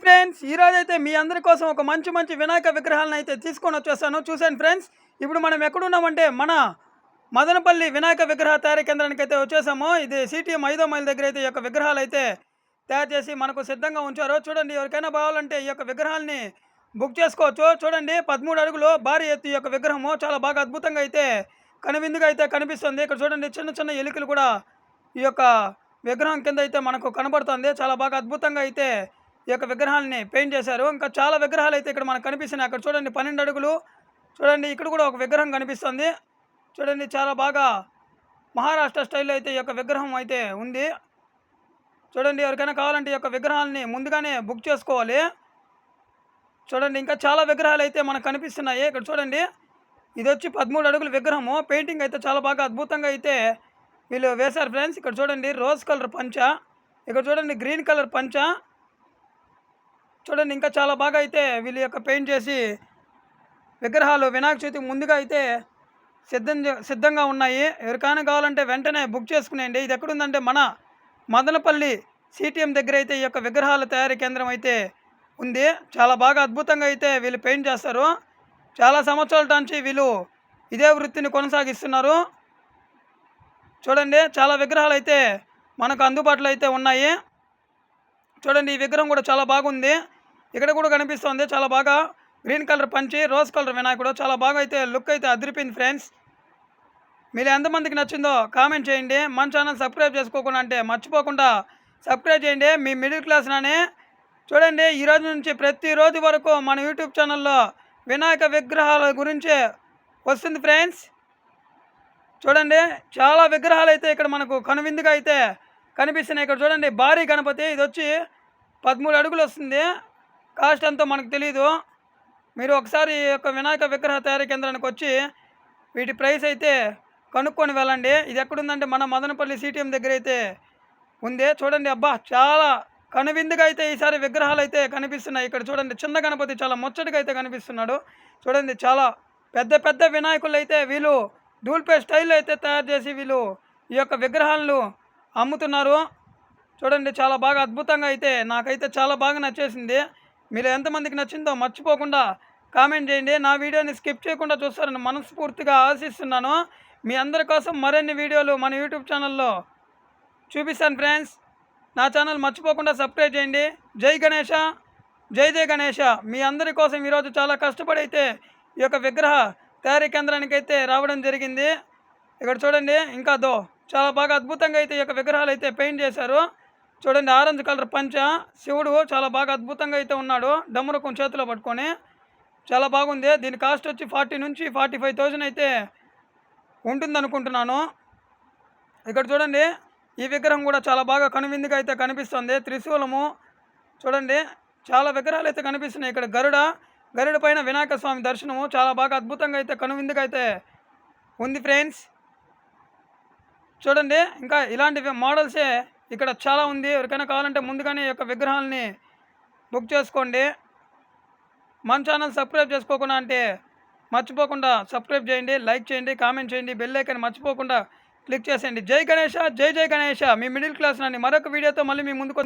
Friends, ఈరోజైతే మీ అందరి కోసం ఒక మంచి వినాయక విగ్రహాలను అయితే తీసుకొని వచ్చేసాను. చూసాను ఫ్రెండ్స్, ఇప్పుడు మనం ఎక్కడున్నామంటే మన మదనపల్లి వినాయక విగ్రహ తయారీ కేంద్రానికి అయితే వచ్చేసాము. ఇది సిటిఎం 5వ మైల్ దగ్గర అయితే ఈ యొక్క విగ్రహాలు అయితే తయారు చేసి మనకు సిద్ధంగా ఉంచారు. చూడండి, ఎవరికైనా కావాలంటే ఈ యొక్క విగ్రహాలని బుక్ చేసుకోవచ్చు. చూడండి, 13 అడుగులు భారీ ఎత్తు ఈ యొక్క విగ్రహము చాలా బాగా అద్భుతంగా అయితే కనువిందుగా అయితే కనిపిస్తుంది. ఇక్కడ చూడండి, చిన్న ఎలుకలు కూడా ఈ యొక్క విగ్రహం కింద అయితే మనకు కనబడుతుంది. చాలా బాగా అద్భుతంగా అయితే ఈ యొక్క విగ్రహాలని పెయింట్ చేశారు. ఇంకా చాలా విగ్రహాలు అయితే ఇక్కడ మనకు కనిపిస్తున్నాయి. అక్కడ చూడండి, 12 అడుగులు. చూడండి, ఇక్కడ కూడా ఒక విగ్రహం కనిపిస్తుంది. చూడండి, చాలా బాగా మహారాష్ట్ర స్టైల్లో అయితే ఈ యొక్క విగ్రహం అయితే ఉంది. చూడండి, ఎవరికైనా కావాలంటే ఈ యొక్క విగ్రహాలని ముందుగానే బుక్ చేసుకోవాలి. చూడండి, ఇంకా చాలా విగ్రహాలు అయితే మనకు కనిపిస్తున్నాయి. ఇక్కడ చూడండి, ఇది వచ్చి 13 అడుగుల విగ్రహము. పెయింటింగ్ అయితే చాలా బాగా అద్భుతంగా అయితే వీళ్ళు వేశారు ఫ్రెండ్స్. ఇక్కడ చూడండి, రోజ్ కలర్ పంచ, ఇక్కడ చూడండి గ్రీన్ కలర్ పంచ. చూడండి, ఇంకా చాలా బాగా అయితే వీళ్ళ యొక్క పెయింట్ చేసి విగ్రహాలు వినాయక చవితికి ముందుగా అయితే సిద్ధంగా ఉన్నాయి. ఎవరికైనా కావాలంటే వెంటనే బుక్ చేసుకునేయండి. ఇది ఎక్కడుందంటే మన మదనపల్లి సిటిఎం దగ్గర అయితే ఈ యొక్క విగ్రహాల తయారీ కేంద్రం అయితే ఉంది. చాలా బాగా అద్భుతంగా అయితే వీళ్ళు పెయింట్ చేస్తారు. చాలా సంవత్సరాల నుంచి వీళ్ళు ఇదే వృత్తిని కొనసాగిస్తున్నారు. చూడండి, చాలా విగ్రహాలు అయితే మనకు అందుబాటులో అయితే ఉన్నాయి. చూడండి, ఈ విగ్రహం కూడా చాలా బాగుంది. ఇక్కడ కూడా కనిపిస్తుంది. చాలా బాగా గ్రీన్ కలర్ పంచి, రోజ్ కలర్ వినాయకుడు. చాలా బాగా అయితే లుక్ అయితే అదిరిపోయింది ఫ్రెండ్స్. మీరు ఎంతమందికి నచ్చిందో కామెంట్ చేయండి. మన ఛానల్ సబ్స్క్రైబ్ చేసుకోకుండా అంటే మర్చిపోకుండా సబ్స్క్రైబ్ చేయండి. మీ మిడిల్ క్లాస్లోనే చూడండి, ఈరోజు నుంచి ప్రతిరోజు వరకు మన యూట్యూబ్ ఛానల్లో వినాయక విగ్రహాల గురించే వస్తుంది ఫ్రెండ్స్. చూడండి, చాలా విగ్రహాలు అయితే ఇక్కడ మనకు కనువిందుగా అయితే కనిపిస్తున్నాయి. ఇక్కడ చూడండి, భారీ గణపతి. ఇది వచ్చి 13 అడుగులు వస్తుంది. కాస్ట్ ఎంతో మనకు తెలీదు. మీరు ఒకసారి ఈ యొక్క వినాయక విగ్రహ తయారీ కేంద్రానికి వచ్చి వీటి ప్రైస్ అయితే కనుక్కొని వెళ్ళండి. ఇది ఎక్కడుందంటే మన మదనపల్లి సిటిఎం దగ్గర అయితే ఉంది. చూడండి, అబ్బా చాలా కనువిందుగా అయితే ఈసారి విగ్రహాలు అయితే కనిపిస్తున్నాయి. ఇక్కడ చూడండి, చిన్న గణపతి చాలా ముచ్చటగా అయితే కనిపిస్తున్నాడు. చూడండి, చాలా పెద్ద వినాయకులు అయితే వీళ్ళు డూల్పే స్టైల్లో అయితే తయారు చేసి వీళ్ళు ఈ యొక్క విగ్రహాలను అమ్ముతున్నారు. చూడండి, చాలా బాగా అద్భుతంగా అయితే నాకైతే చాలా బాగా నచ్చేసింది. మీరు ఎంతమందికి నచ్చిందో మర్చిపోకుండా కామెంట్ చేయండి. నా వీడియోని స్కిప్ చేయకుండా చూస్తారని మనస్ఫూర్తిగా ఆశిస్తున్నాను. మీ అందరి కోసం మరిన్ని వీడియోలు మన యూట్యూబ్ ఛానల్లో చూపిస్తాను ఫ్రెండ్స్. నా ఛానల్ మర్చిపోకుండా సబ్స్క్రైబ్ చేయండి. జై గణేష, జై గణేష. మీ అందరి కోసం ఈరోజు చాలా కష్టపడి అయితే ఈ యొక్క విగ్రహ తయారీ కేంద్రానికి అయితే రావడం జరిగింది. ఇక్కడ చూడండి, ఇంకా చాలా బాగా అద్భుతంగా అయితే ఈ యొక్క విగ్రహాలు అయితే పెయింట్ చేశారు. చూడండి, ఆరెంజ్ కలర్ పంచ, శివుడు చాలా బాగా అద్భుతంగా అయితే ఉన్నాడు, డమరుకం చేతిలో పట్టుకొని. చాలా బాగుంది. దీని కాస్ట్ వచ్చి 40 నుంచి 45,000 అయితే ఉంటుంది అనుకుంటున్నాను. ఇక్కడ చూడండి, ఈ విగ్రహం కూడా చాలా బాగా కనువిందుగా అయితే కనిపిస్తుంది. త్రిశూలము. చూడండి, చాలా విగ్రహాలు అయితే కనిపిస్తున్నాయి. ఇక్కడ గరుడ పైన వినాయక స్వామి దర్శనము చాలా బాగా అద్భుతంగా అయితే కనువిందుగా అయితే ఉంది ఫ్రెండ్స్. చూడండి, ఇంకా ఇలాంటి మోడల్సే ఇక్కడ చాలా ఉంది. ఎవరికైనా కావాలంటే ముందుగానే ఈ యొక్క విగ్రహాలని బుక్ చేసుకోండి. మన ఛానల్ సబ్స్క్రైబ్ చేసుకోకుండా అంటే మర్చిపోకుండా సబ్స్క్రైబ్ చేయండి, లైక్ చేయండి, కామెంట్ చేయండి, బెల్ ఐకాన్ మర్చిపోకుండా క్లిక్ చేసేయండి. జై గణేష, జై గణేష. మీ మిడిల్ క్లాస్ నన్ను మరొక వీడియోతో మళ్ళీ మీ ముందుకు